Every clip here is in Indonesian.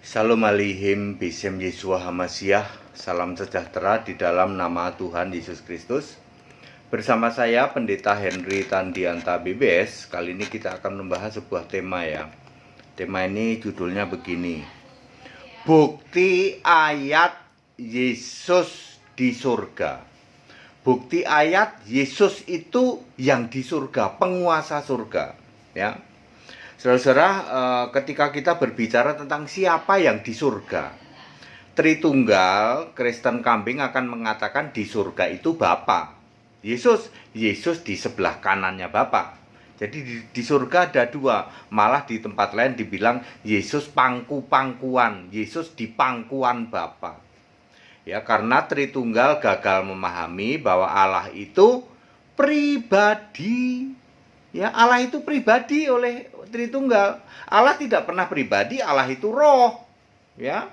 Shalom Aleichem, Besem Yeshua Hamasiah. Salam sejahtera di dalam nama Tuhan Yesus Kristus. Bersama saya Pendeta Henry Tandianta BBS. Kali ini kita akan membahas sebuah tema ya. Tema ini judulnya begini: Bukti ayat Yesus di surga. Bukti ayat Yesus itu yang di surga, penguasa surga ya. Saudara-saudara, ketika kita berbicara tentang siapa yang di surga, Tritunggal Kristen Kambing akan mengatakan di surga itu Bapa. Yesus di sebelah kanannya Bapa. Jadi di surga ada dua. Malah di tempat lain dibilang Yesus pangku-pangkuan, Yesus di pangkuan Bapa. Ya, karena Tritunggal gagal memahami bahwa Allah itu pribadi. Ya, Allah itu pribadi oleh Tritunggal. Allah tidak pernah pribadi, Allah itu roh. Ya.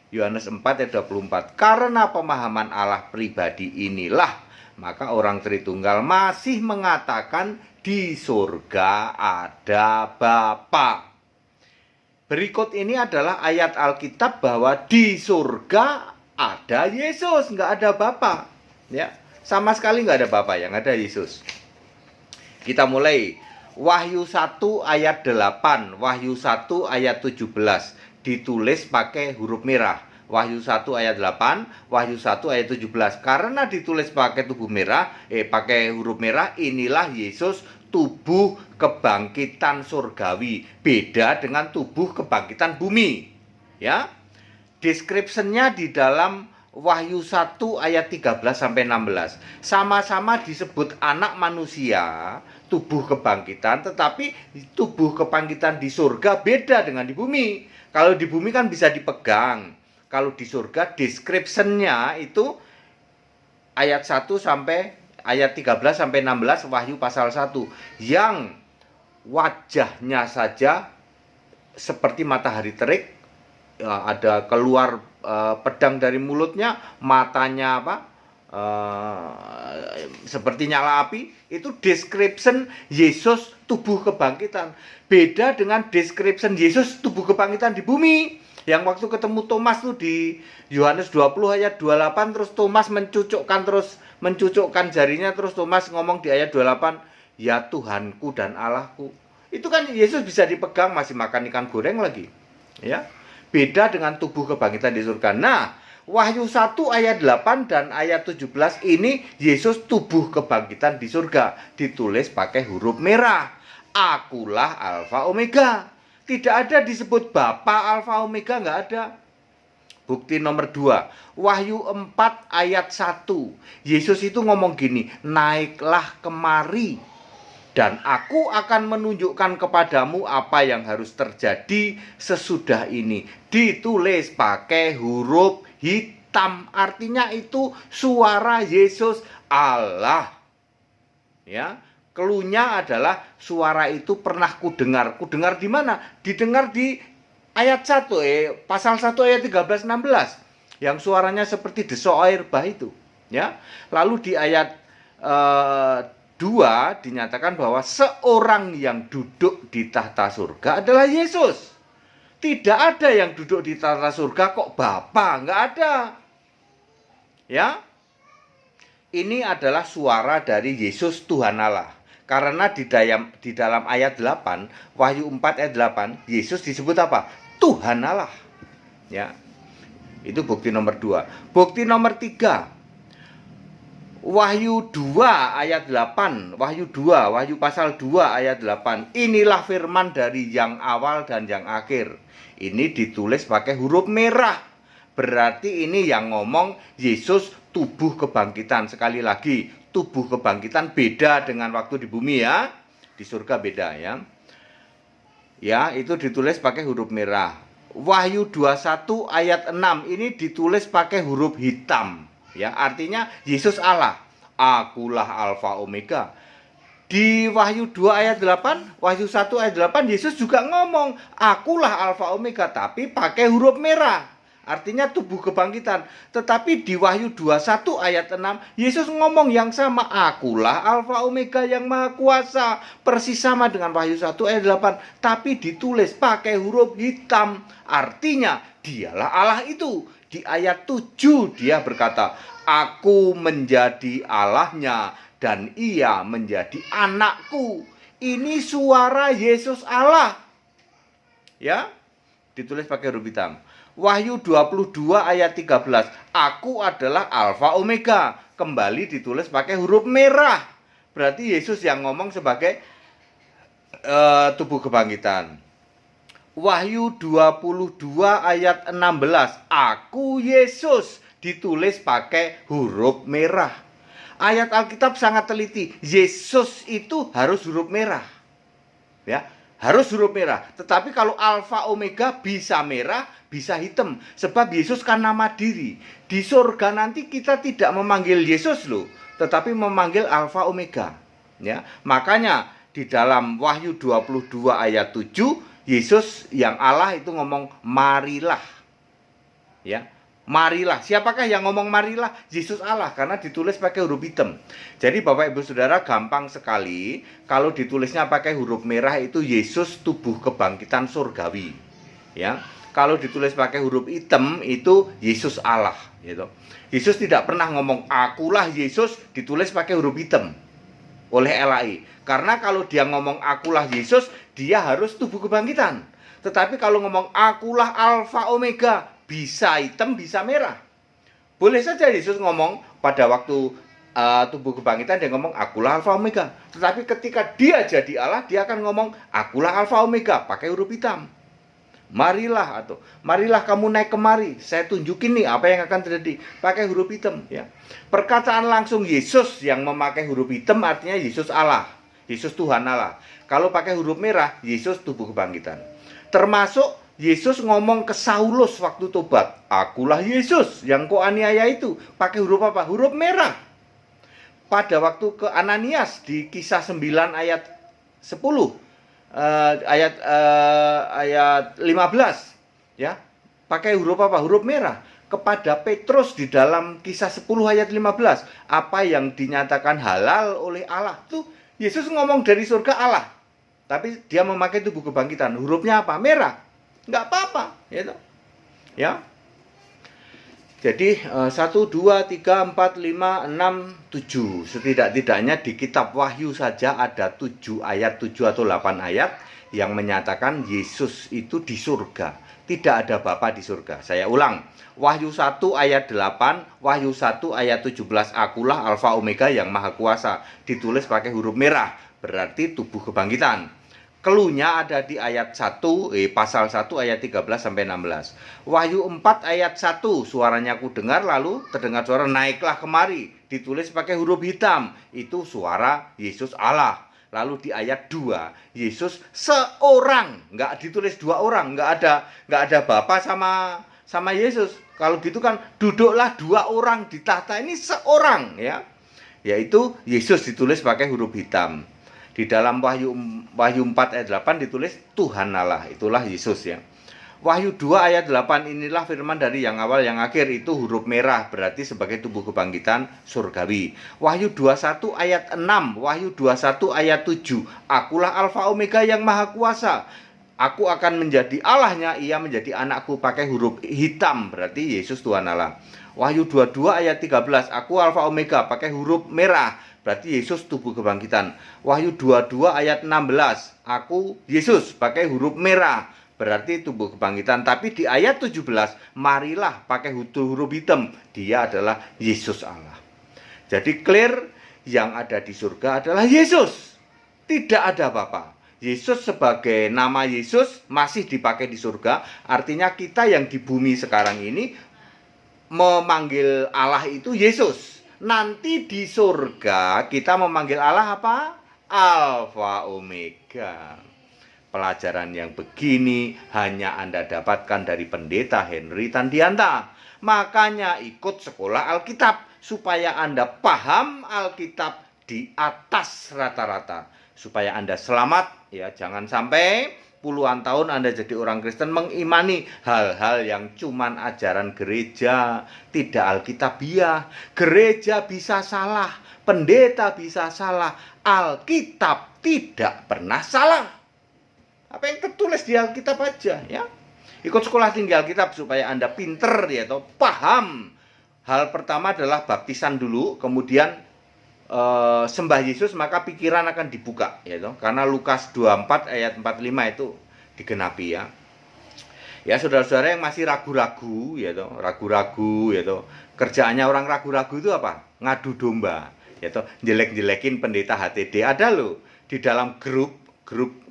Yohanes 4 ayat 24. Karena pemahaman Allah pribadi inilah, maka orang Tritunggal masih mengatakan di surga ada Bapa. Berikut ini adalah ayat Alkitab bahwa di surga ada Yesus, nggak ada Bapa. Ya, sama sekali nggak ada Bapa, yang ada Yesus. Kita mulai Wahyu 1 ayat 8, Wahyu 1 ayat 17, ditulis pakai huruf merah. Wahyu 1 ayat 8, Wahyu 1 ayat 17. Karena ditulis pakai pakai huruf merah, inilah Yesus tubuh kebangkitan surgawi. Beda dengan tubuh kebangkitan bumi. Ya. Description-nya di dalam Wahyu 1 ayat 13 sampai 16. Sama-sama disebut anak manusia, tubuh kebangkitan, tetapi tubuh kebangkitan di surga beda dengan di bumi. Kalau di bumi kan bisa dipegang. Kalau di surga description-nya itu ayat 1 sampai ayat 13 sampai 16 Wahyu pasal 1, yang wajahnya saja seperti matahari terik. Ya, ada keluar pedang dari mulutnya, matanya seperti nyala api. Itu description Yesus tubuh kebangkitan. Beda dengan description Yesus tubuh kebangkitan di bumi. Yang waktu ketemu Thomas tuh di Yohanes 20 ayat 28, terus Thomas mencucukkan jarinya, terus Thomas ngomong di ayat 28, ya Tuhanku dan Allahku. Itu kan Yesus bisa dipegang, masih makan ikan goreng lagi. Ya. Beda dengan tubuh kebangkitan di surga. Nah, Wahyu 1 ayat 8 dan ayat 17 ini Yesus tubuh kebangkitan di surga. Ditulis pakai huruf merah. Akulah Alfa Omega. Tidak ada disebut Bapa Alfa Omega, nggak ada. Bukti nomor 2, Wahyu 4 ayat 1. Yesus itu ngomong gini, naiklah kemari, dan aku akan menunjukkan kepadamu apa yang harus terjadi sesudah ini. Ditulis pakai huruf hitam. Artinya itu suara Yesus Allah. Ya, keluhnya adalah suara itu pernah kudengar. Kudengar di mana? Didengar di ayat 1, pasal 1 ayat 13-16. Yang suaranya seperti desok air bah itu. Ya. Lalu di ayat 2 dinyatakan bahwa seorang yang duduk di tahta surga adalah Yesus. Tidak ada yang duduk di tahta surga kok Bapa, nggak ada. Ya. Ini adalah suara dari Yesus Tuhan Allah. Karena di dalam ayat 8, Wahyu 4 ayat 8, Yesus disebut apa? Tuhan Allah. Ya. Itu bukti nomor 2. Bukti nomor 3. Wahyu 2 ayat 8, Wahyu pasal 2 ayat 8. Inilah firman dari yang awal dan yang akhir. Ini ditulis pakai huruf merah. Berarti ini yang ngomong Yesus tubuh kebangkitan. Sekali lagi, tubuh kebangkitan beda dengan waktu di bumi ya. Di surga beda ya. Ya, itu ditulis pakai huruf merah. Wahyu 21 ayat 6 ini ditulis pakai huruf hitam. Ya, artinya Yesus Allah. Akulah Alfa Omega. Di Wahyu 2 ayat 8, Wahyu 1 ayat 8, Yesus juga ngomong, akulah Alfa Omega, tapi pakai huruf merah. artinya tubuh kebangkitan. Tetapi di Wahyu 21 ayat 6, Yesus ngomong yang sama, akulah Alfa Omega yang Maha Kuasa. Persis sama dengan Wahyu 1 ayat 8, tapi ditulis pakai huruf hitam. Artinya dialah Allah itu. Di ayat 7 dia berkata, aku menjadi Allahnya dan ia menjadi anakku. Ini suara Yesus Allah. Ya, ditulis pakai huruf hitam. Wahyu 22 ayat 13, aku adalah Alfa Omega. Kembali ditulis pakai huruf merah. Berarti Yesus yang ngomong sebagai tubuh kebangkitan. Wahyu 22 ayat 16, aku Yesus, ditulis pakai huruf merah. Ayat Alkitab sangat teliti. Yesus itu harus huruf merah. Ya, harus huruf merah. Tetapi kalau Alfa Omega bisa merah, bisa hitam. Sebab Yesus kan nama diri. Di surga nanti kita tidak memanggil Yesus loh, tetapi memanggil Alfa Omega. Ya, makanya di dalam Wahyu 22 ayat 7, Yesus yang Allah itu ngomong marilah. Ya. Marilah. Siapakah yang ngomong marilah? Yesus Allah, karena ditulis pakai huruf hitam. Jadi Bapak Ibu Saudara, gampang sekali kalau ditulisnya pakai huruf merah itu Yesus tubuh kebangkitan surgawi. Ya. Kalau ditulis pakai huruf hitam itu Yesus Allah, gitu. Yesus tidak pernah ngomong akulah Yesus ditulis pakai huruf hitam oleh LAI. Karena kalau dia ngomong akulah Yesus, dia harus tubuh kebangkitan. Tetapi kalau ngomong akulah Alfa Omega, bisa hitam, bisa merah. Boleh saja Yesus ngomong pada waktu tubuh kebangkitan, dia ngomong akulah Alfa Omega. Tetapi ketika dia jadi Allah, dia akan ngomong akulah Alfa Omega pakai huruf hitam. Marilah, atau marilah kamu naik kemari, saya tunjukin nih apa yang akan terjadi, pakai huruf hitam. Ya. Perkataan langsung Yesus yang memakai huruf hitam artinya Yesus Allah, Yesus Tuhan Allah. Kalau pakai huruf merah, Yesus tubuh kebangkitan. Termasuk Yesus ngomong ke Saulus waktu tobat, akulah Yesus yang kau aniaya itu, pakai huruf apa? Huruf merah. Pada waktu ke Ananias di Kisah 9 ayat 10, ayat 15, ya, pakai huruf apa? Huruf merah. Kepada Petrus di dalam Kisah 10 ayat 15, apa yang dinyatakan halal oleh Allah tuh Yesus ngomong dari surga Allah, tapi dia memakai tubuh kebangkitan. Hurufnya apa? Merah. Nggak apa-apa, gitu. Ya. Jadi 1, 2, 3, 4, 5, 6, 7. Setidak-tidaknya di kitab Wahyu saja ada 7 ayat, 7 atau 8 ayat yang menyatakan Yesus itu di surga. Tidak ada Bapa di surga. Saya ulang. Wahyu 1 ayat 8, Wahyu 1 ayat 17, akulah Alfa Omega yang Maha Kuasa. Ditulis pakai huruf merah, berarti tubuh kebangkitan. Keluhnya ada di ayat 1, pasal 1 ayat 13 sampai 16. Wahyu 4 ayat 1, suaranya ku dengar, lalu terdengar suara naiklah kemari, ditulis pakai huruf hitam. Itu suara Yesus Allah. Lalu di ayat 2, Yesus seorang, nggak ditulis 2 orang, nggak ada Bapa sama Yesus. Kalau gitu kan duduklah 2 orang di tahta, ini seorang, ya. Yaitu Yesus ditulis pakai huruf hitam. Di dalam Wahyu 4 ayat 8 ditulis Tuhan Allah, itulah Yesus, ya. Wahyu 2 ayat 8, inilah firman dari yang awal yang akhir, itu huruf merah, berarti sebagai tubuh kebangkitan surgawi. Wahyu 21 ayat 6, Wahyu 21 ayat 7, akulah Alfa Omega yang Maha Kuasa. Aku akan menjadi Allahnya, ia menjadi anakku, pakai huruf hitam, berarti Yesus Tuhan Allah. Wahyu 22 ayat 13, aku Alfa Omega, pakai huruf merah, berarti Yesus tubuh kebangkitan. Wahyu 22 ayat 16, aku Yesus, pakai huruf merah, berarti tubuh kebangkitan. Tapi di ayat 17, marilah, pakai huruf hitam, dia adalah Yesus Allah. Jadi clear, yang ada di surga adalah Yesus, tidak ada Bapa. Yesus sebagai nama Yesus masih dipakai di surga. Artinya kita yang di bumi sekarang ini memanggil Allah itu Yesus. Nanti di surga kita memanggil Allah apa? Alfa Omega. Pelajaran yang begini hanya Anda dapatkan dari Pendeta Henry Tandianta. Makanya ikut sekolah Alkitab supaya Anda paham Alkitab di atas rata-rata, supaya Anda selamat, ya. Jangan sampai puluhan tahun Anda jadi orang Kristen mengimani hal-hal yang cuman ajaran gereja, tidak alkitabiah. Gereja bisa salah, pendeta bisa salah, Alkitab tidak pernah salah. Apa yang tertulis di Alkitab aja, ya. Ikut sekolah tinggi Alkitab supaya Anda pinter, ya, atau paham. Hal pertama adalah baptisan dulu, kemudian sembah Yesus, maka pikiran akan dibuka, ya toh. Karena Lukas 24 ayat 45 itu digenapi, ya. Ya, saudara-saudara yang masih ragu-ragu, ya toh, ragu-ragu, ya toh. Kerjaannya orang ragu-ragu itu apa? Ngadu domba, ya toh, jelek-jelekin pendeta HTD. Ada loh di dalam grup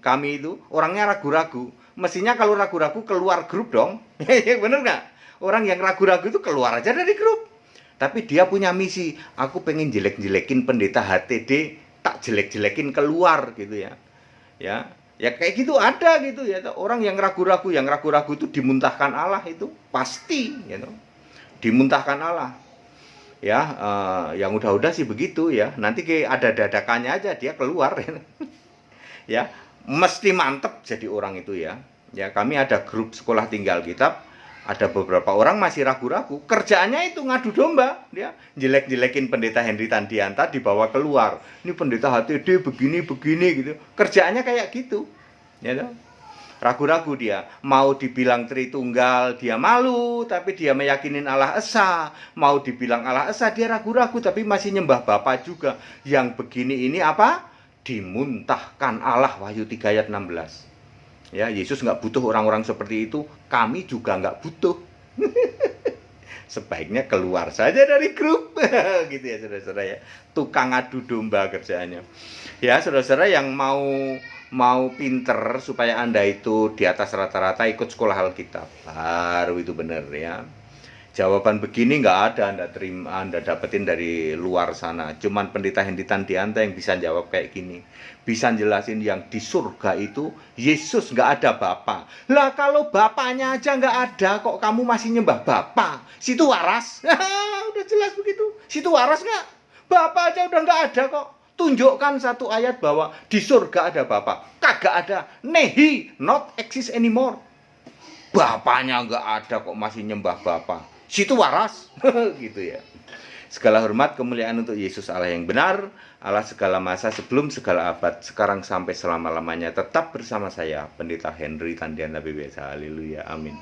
kami itu orangnya ragu-ragu. Mestinya kalau ragu-ragu keluar grup dong. Bener nggak? Orang yang ragu-ragu itu keluar aja dari grup. Tapi dia punya misi, aku pengen jelek-jelekin pendeta HTD, tak jelek-jelekin keluar gitu, ya. Ya kayak gitu ada gitu, ya. Orang yang ragu-ragu itu dimuntahkan Allah itu pasti, ya. Dimuntahkan Allah. Ya, yang udah-udah sih begitu, ya. Nanti kayak ada dadakannya aja dia keluar. Ya, mesti mantep jadi orang itu, ya. Ya, kami ada grup sekolah tinggi Alkitab. Ada beberapa orang masih ragu-ragu, kerjaannya itu ngadu domba, dia jelek-jelekin pendeta Henry Tandianta dibawa keluar. Ini pendeta HTD begini gitu. Kerjaannya kayak gitu. Ya toh? Ragu-ragu dia, mau dibilang Tritunggal dia malu, tapi dia meyakinin Allah Esa. Mau dibilang Allah Esa dia ragu-ragu, tapi masih nyembah Bapa juga. Yang begini ini apa? Dimuntahkan Allah, Wahyu 3 ayat 16. Ya, Yesus nggak butuh orang-orang seperti itu, kami juga nggak butuh. Sebaiknya keluar saja dari grup. Gitu ya, saudara-saudara, ya. Tukang adu domba kerjaannya. Ya, saudara-saudara yang mau pinter supaya Anda itu di atas rata-rata ikut sekolah Alkitab. Baru itu benar, ya. Jawaban begini nggak ada Anda dapetin dari luar sana. Cuman pendeta Henry Tandianta yang bisa jawab kayak gini. Bisa jelasin yang di surga itu Yesus nggak ada Bapa. Lah kalau Bapaknya aja nggak ada, kok kamu masih nyembah Bapa? Situ waras. Udah jelas begitu. Situ waras nggak? Bapa aja udah nggak ada kok. Tunjukkan satu ayat bahwa di surga ada Bapa. Kagak ada. Nehi, not exist anymore. Bapaknya nggak ada kok masih nyembah Bapa. Situ waras. Gitu, ya. Segala hormat kemuliaan untuk Yesus Allah yang benar, Allah segala masa sebelum segala abad, sekarang sampai selama-lamanya. Tetap bersama saya, Pendeta Henry Tandianta BBSA. Haleluya, amin.